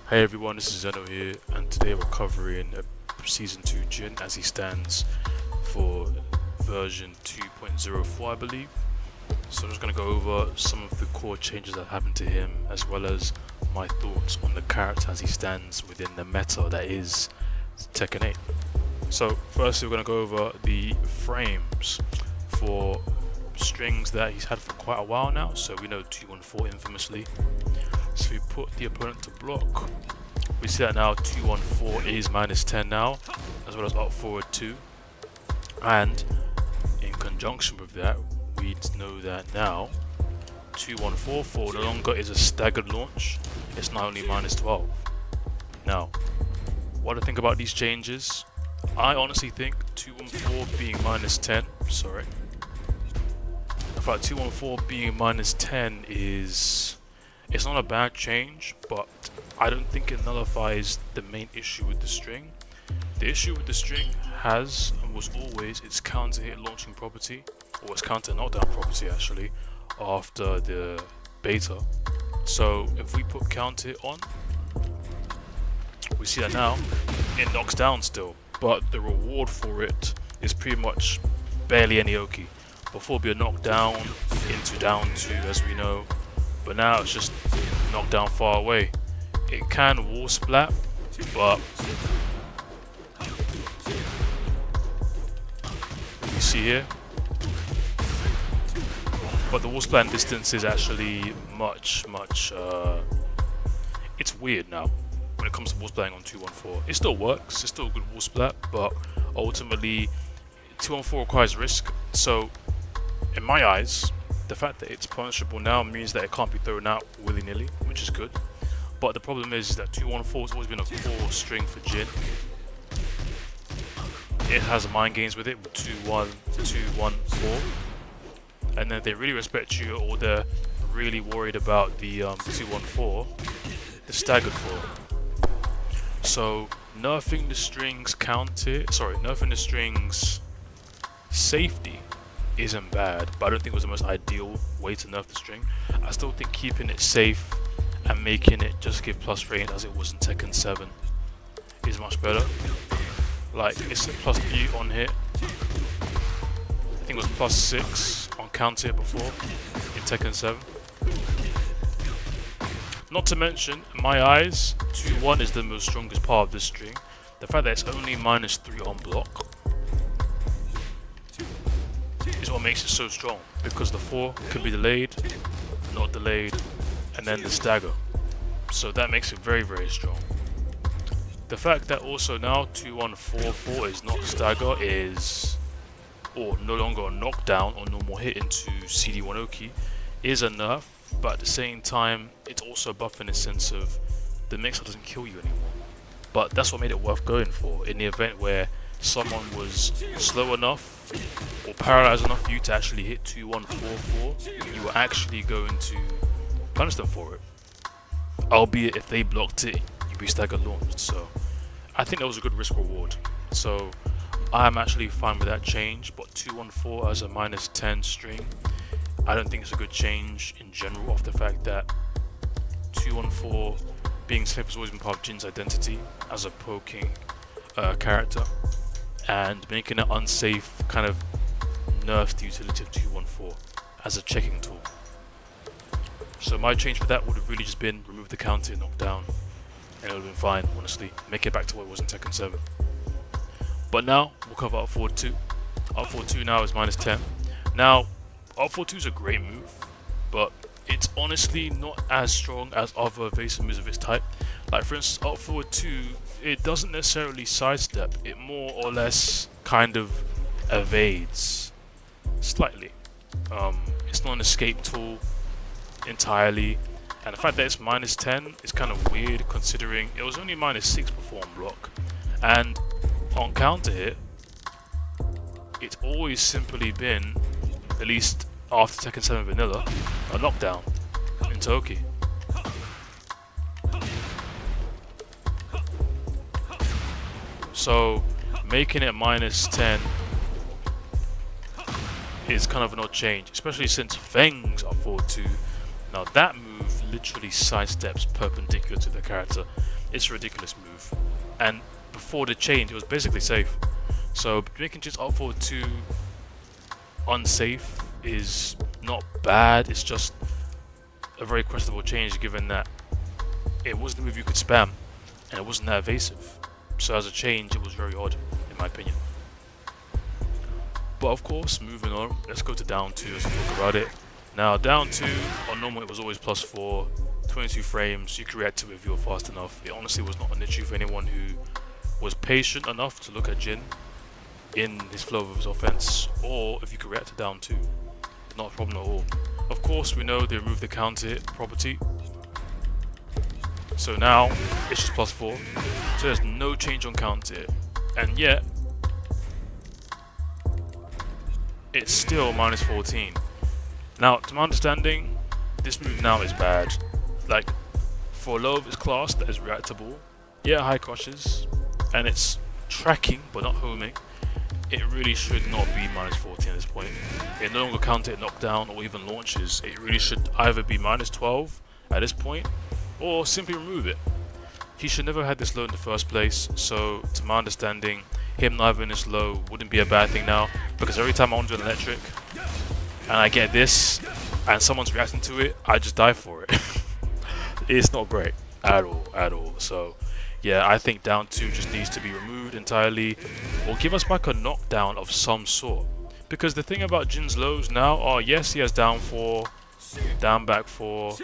Hey everyone, this is Zeno here, and today we're covering Season 2 Jin as he stands for version 2.04, I believe. So I'm just going to go over some of the core changes that happened to him, as well as my thoughts on the character as he stands within the meta that is Tekken 8. So firstly we're going to go over the frames for strings that he's had for quite a while now. So we know 214 infamously. So we put the opponent to block. We see that now 214 is -10 now, as well as up forward 2. And in conjunction with that, we know that now 2144 no longer is a staggered launch, it's now only -12. Now, what do I think about these changes? I honestly think 214 being -10, sorry. I feel like 214 being -10 is... it's not a bad change, but I don't think it nullifies the main issue with the string. The issue with the string has and was always its counter hit launching property, or its counter knockdown property actually, after the beta. So if we put counter hit on, we see that now it knocks down still, but the reward for it is pretty much barely any Oki. Before it'd be a knockdown into down 2 as we know, but now it's just knocked down far away. It can wall splat, but you see here, but the wall splat distance is actually much it's weird now when it comes to wall splatting on 214. It still works, it's still a good wall splat, but ultimately 214 requires risk. So in my eyes, the fact that it's punishable now means that it can't be thrown out willy-nilly, which is good. But the problem is that 214 has always been a core string for Jin. It has mind games with it with 2-1, 2-1-4. And then if they really respect you, or they're really worried about the 2-1-4, the staggered 4. So nerfing the strings nerfing the strings safety isn't bad, but I don't think it was the most ideal way to nerf the string. I still think keeping it safe and making it just give plus range as it was in Tekken 7 is much better. Like, it's a +3 on hit. I think it was +6 on counter hit before in Tekken 7. Not to mention, in my eyes, 2-1 is the most strongest part of this string. The fact that it's only -3 on block is what makes it so strong, because the 4 can be delayed, not delayed, and then the stagger. So that makes it very strong. The fact that also now 2144 is not stagger or no longer a knockdown or normal hit into CD1 Oki is a nerf, but at the same time it's also a buff in the sense of the mixer doesn't kill you anymore. But that's what made it worth going for in the event where someone was slow enough or paralyzed enough for you to actually hit 2144, you were actually going to punish them for it. Albeit if they blocked it, you'd be staggered launched. So I think that was a good risk reward. So I'm actually fine with that change, but 214 as a -10 string, I don't think it's a good change in general, off the fact that 214 being safe has always been part of Jin's identity as a poking character, and making it unsafe kind of nerfs the utility of 214 as a checking tool. So my change for that would have really just been remove the counter, knockdown, and it would have been fine, honestly. Make it back to what it was in Tekken 7. But now we'll cover up forward 2. Up forward 2 now is -10. Now, up forward 2 is a great move, but it's honestly not as strong as other evasive moves of its type. Like for instance, up forward 2, it doesn't necessarily sidestep, it more or less kind of evades slightly. It's not an escape tool entirely, and the fact that it's -10 is kind of weird considering it was only -6 before on block, and on counter hit it's always simply been, at least after Tekken 7 Vanilla, a knockdown into Oki. So making it -10 is kind of an odd change, especially since Feng's up forward 2. Now that move literally sidesteps perpendicular to the character. it's a ridiculous move. And before the change, it was basically safe. So making Jin's up forward 2 unsafe is not bad. It's just a very questionable change, given that it wasn't a move you could spam, and it wasn't that evasive. So as a change, it was very odd, in my opinion. But of course, moving on, let's go to down 2 as we talk about it. Now, down 2, on normal it was always +4, 22 frames, you could react to it if you were fast enough. It honestly was not an issue for anyone who was patient enough to look at Jin in his flow of his offense, or if you could react to down 2. Not a problem at all. Of course, we know they removed the counter hit property. So now, it's just +4. So there's no change on counter hit. And yet, it's still -14. Now, to my understanding, this move now is bad. Like, for a low of its class that is reactable, yeah, high crushes, and it's tracking but not homing, it really should not be -14 at this point. It no longer counter hit knockdown or even launches. It really should either be -12 at this point, or simply remove it. He should never have had this low in the first place, so to my understanding, him not having this low wouldn't be a bad thing now, because every time I want to do an electric, and I get this, and someone's reacting to it, I just die for it. It's not great, at all. So, yeah, I think down 2 just needs to be removed entirely, or give us back a knockdown of some sort. Because the thing about Jin's lows now are, yes, he has down 4, down back 4,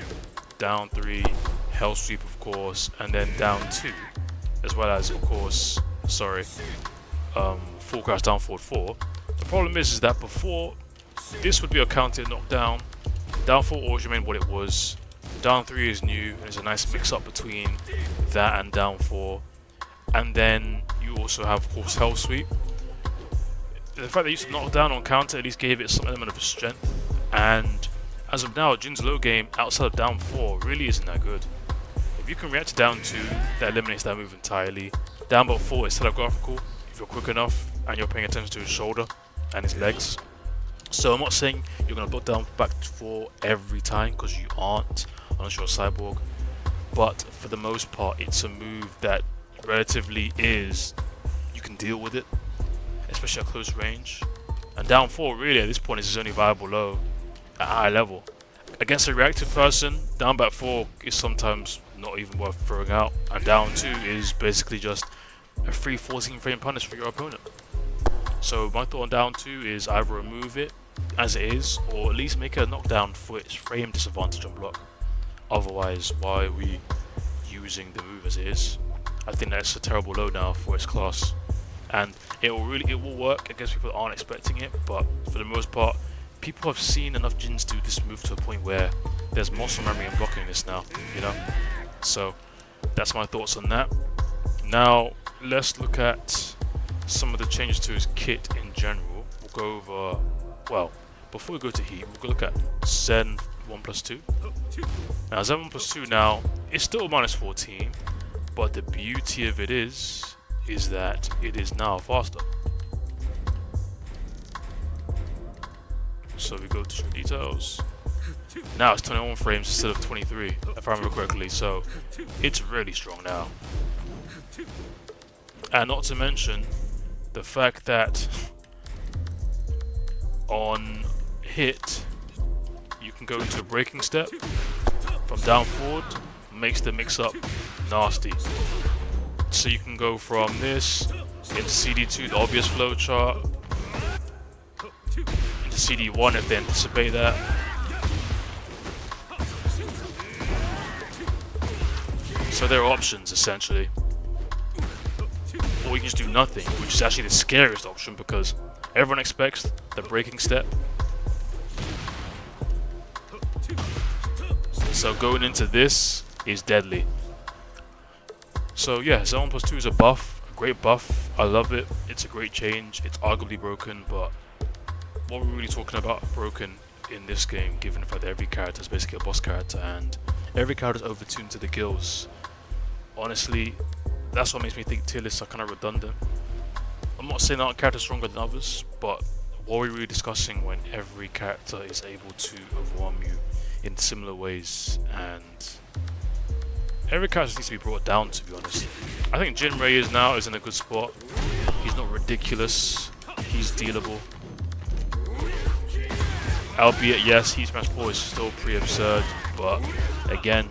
down 3, hell sweep of course, and then down 2, as well as, of course, full crash down forward 4. The problem is that before, this would be a counter knockdown. Down 4 always remained what it was. Down 3 is new, and it's a nice mix up between that and down 4. And then you also have, of course, hell sweep. The fact that you used to knock down on counter at least gave it some element of strength. And as of now, Jin's low game outside of down 4 really isn't that good. If you can react to down 2, that eliminates that move entirely. Down but 4 is telegraphical if you're quick enough and you're paying attention to his shoulder and his legs. So I'm not saying you're going to block down back 4 every time, because you aren't, unless you're a cyborg. But for the most part, it's a move that relatively you can deal with it, especially at close range. And down 4 really at this point is his only viable low at high level. Against a reactive person, down back 4 is sometimes not even worth throwing out, and down 2 is basically just a free 14 frame punish for your opponent. So my thought on down 2 is either remove it as it is, or at least make it a knockdown for its frame disadvantage on block. Otherwise, why are we using the move as it is? I think that's a terrible low now for its class, and it will work against people that aren't expecting it, but for the most part, people have seen enough Jins do this move to a point where there's muscle memory in blocking this now, you know? So that's my thoughts on that. Now let's look at some of the changes to his kit in general. We'll go over, well, before we go to heat, we'll look at Zen 1+2. Now Zen 1+2 now, it's still -14, but the beauty of it is that it is now faster. So we go to show details. Now it's 21 frames instead of 23, if I remember correctly, so it's really strong now. And not to mention the fact that on hit you can go into a braking step from down forward, makes the mix up nasty. So you can go from this into CD2, the obvious flow chart, into CD1 if they anticipate that. So there are options essentially. Or you can just do nothing, which is actually the scariest option, because everyone expects the braking step. So going into this is deadly. So yeah, Zen 1+2 is a buff, a great buff. I love it. It's a great change. It's arguably broken, but what we're really talking about broken in this game, given the fact that every character is basically a boss character and every character is overtuned to the gills. Honestly, that's what makes me think tier lists are kind of redundant. I'm not saying that characters are stronger than others, but what we're really discussing when every character is able to overwhelm you in similar ways, and every character needs to be brought down, to be honest. I think Jin Ray is in a good spot. He's not ridiculous. He's dealable. Albeit, yes, Heat Smash 4 is still pretty absurd, but again,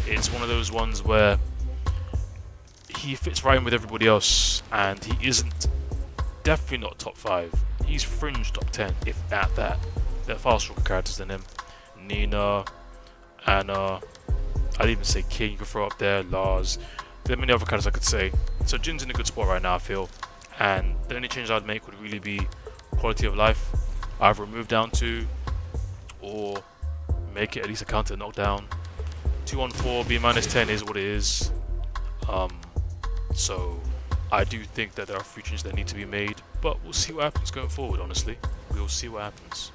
it's one of those ones where he fits right in with everybody else, and he isn't, definitely not top 5. He's fringe top 10, if at that. There are far stronger characters than him. Nina, Anna, I'd even say King, you could throw up there, Lars. There are many other characters I could say. So Jin's in a good spot right now, I feel. And the only change I'd make would really be quality of life. Either remove down 2, or make it at least a counter knockdown. 2-on-4, B -10 is what it is. So I do think that there are few changes that need to be made, but we'll see what happens going forward, honestly. We'll see what happens.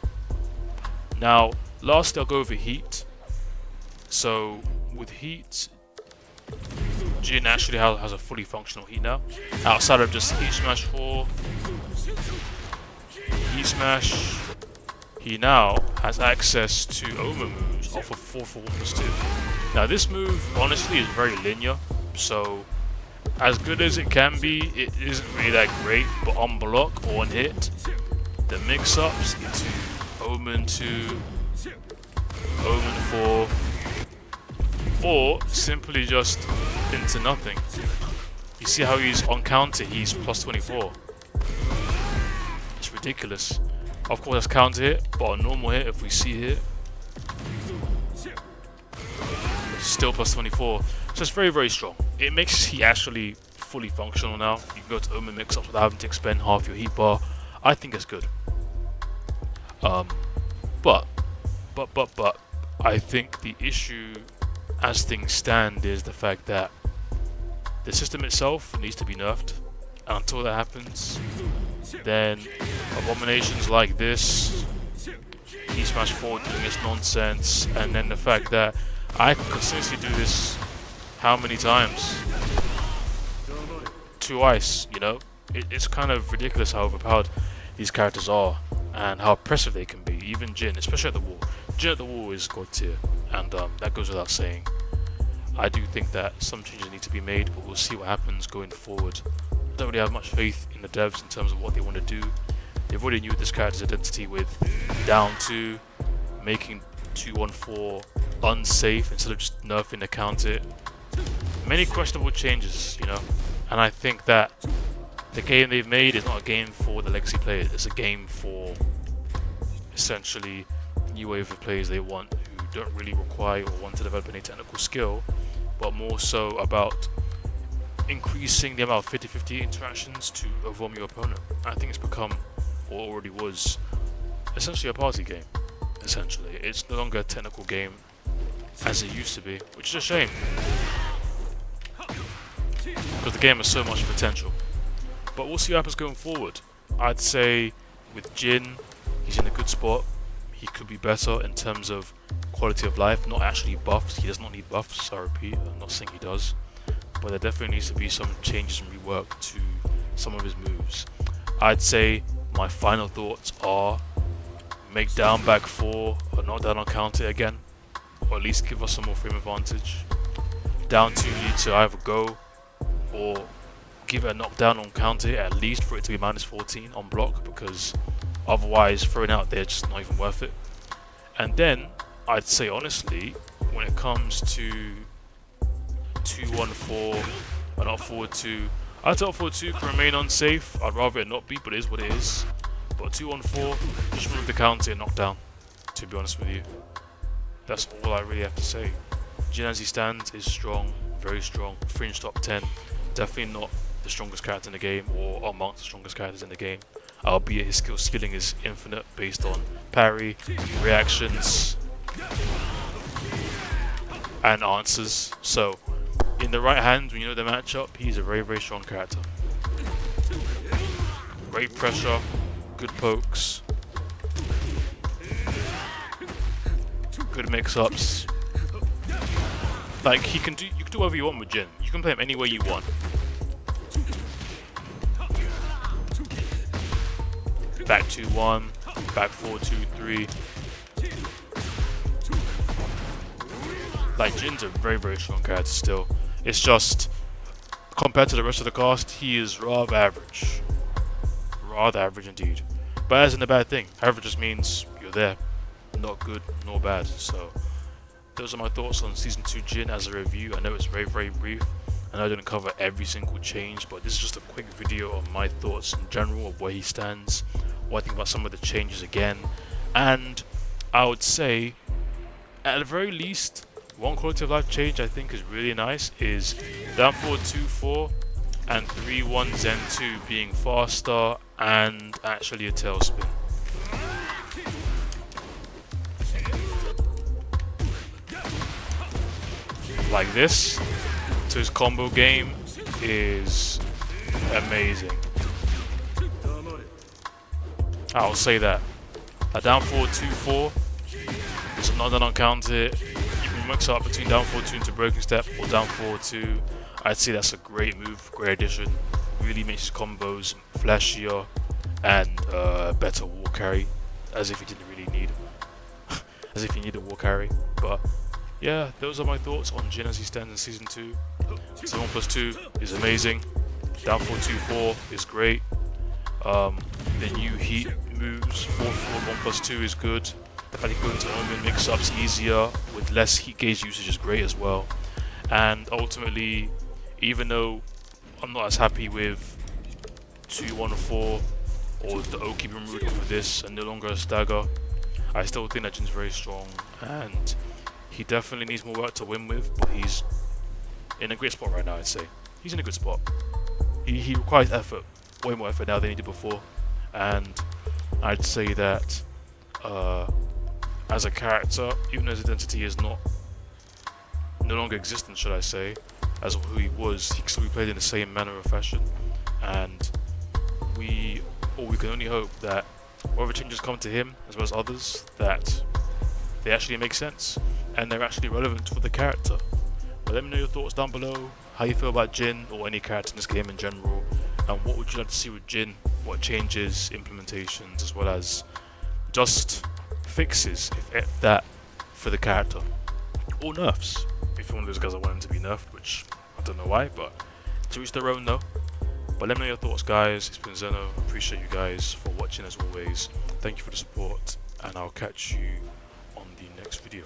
Now, lastly, I'll go over Heat. So with Heat, Jin actually has a fully functional Heat now. Outside of just Heat Smash 4, Heat Smash, he now has access to Omen moves off of 4-for-1+2. Now this move, honestly, is very linear, so as good as it can be, it isn't really that great, but on block or on hit, the mix-ups into Omen 2, Omen 4, or simply just into nothing. You see how he's on counter, he's +24. It's ridiculous. Of course that's counter hit, but on normal hit, if we see hit, still +24. So it's very, very strong. It makes he actually fully functional now. You can go to Omen mix-ups without having to expend half your heat bar. I think it's good. But I think the issue as things stand is the fact that the system itself needs to be nerfed. And until that happens, then abominations like this, Heat Smash 4 doing its nonsense, and then the fact that I can consistently do this how many times? Twice, you know? It's kind of ridiculous how overpowered these characters are and how oppressive they can be. Even Jin, especially at the wall. Jin at the wall is god tier, and that goes without saying. I do think that some changes need to be made, but we'll see what happens going forward. I don't really have much faith in the devs in terms of what they want to do. They've already knew this character's identity with down 2, making 2-on-4 unsafe instead of just nerfing the counter. Many questionable changes, you know, and I think that the game they've made is not a game for the legacy players. It's a game for essentially new wave of players they want who don't really require or want to develop any technical skill, but more so about increasing the amount of 50-50 interactions to overwhelm your opponent. I think it's become, or already was, essentially a party game. Essentially, it's no longer a technical game as it used to be, which is a shame because the game has so much potential. But we'll see what happens going forward. I'd say with Jin, he's in a good spot. He could be better in terms of quality of life, not actually buffs. He does not need buffs, I repeat. I'm not saying he does, but there definitely needs to be some changes and rework to some of his moves. I'd say my final thoughts are make down back 4 or not down on counter again, or at least give us some more frame advantage. Down 2 need to either go or give it a knockdown on counter at least for it to be -14 on block, because otherwise throwing out there just not even worth it. And then I'd say honestly, when it comes to 2-1-4 and up forward 2, I'd say up forward 2 can remain unsafe. I'd rather it not be, but it is what it is. But 2-1-4, just remove the counter and knock down, to be honest with you. That's all I really have to say. Jin as he stands is strong, very strong, fringe top 10. Definitely not the strongest character in the game or amongst the strongest characters in the game. Albeit his skilling is infinite based on parry, reactions, and answers. So, in the right hands, when you know the matchup, he's a very, very strong character. Great pressure, good pokes, good mix-ups. Like you can do whatever you want with Jin. You can play him any way you want. Back 2-1, back 4-2-3. Like, Jin's a very, very strong character still. It's just, compared to the rest of the cast, he is rather average. Rather average indeed. But as in a bad thing. Average just means you're there. Not good, nor bad. So, those are my thoughts on Season 2 Jin as a review. I know it's very, very brief. I know I didn't cover every single change, but this is just a quick video on my thoughts in general of where he stands, what I think about some of the changes again. And I would say, at the very least, one quality of life change I think is really nice is down forward 2-4 and 3-1 Zen 2 being faster and actually a tailspin. Like this, so his combo game is amazing. I'll say that. A down forward 2-4 is not done on counter. You can mix up between down forward 2 into broken step or down forward 2. I'd say that's a great move, great addition. Really makes his combos flashier and better wall carry, as if he didn't really need as if he needed a wall carry. But yeah, those are my thoughts on Jin as he stands in Season 2. So 1+2 is amazing. Down forward 2-4 is great. The new heat moves 4-4 1+2 is good. The fact he can go into Omen mix-ups easier with less heat gauge usage is great as well. And ultimately, even though I'm not as happy with 2-1-4 or the Oki being removed for this and no longer a stagger, I still think that Jin's very strong and he definitely needs more work to win with, but he's in a great spot right now, I'd say. He's in a good spot. He requires effort, way more effort now than he did before, and I'd say that as a character, even though his identity is no longer existent, should I say, as who he was, he can still be played in the same manner or fashion, and we can only hope that whatever changes come to him, as well as others, that they actually make sense, and they're actually relevant for the character. But let me know your thoughts down below, how you feel about Jin, or any character in this game in general, and what would you like to see with Jin, what changes, implementations, as well as just fixes, if that, for the character. Or nerfs, if you're one of those guys that want him to be nerfed, which I don't know why, but to each their own though. But let me know your thoughts, guys. It's been Zeno. Appreciate you guys for watching as always. Thank you for the support, and I'll catch you on the next video.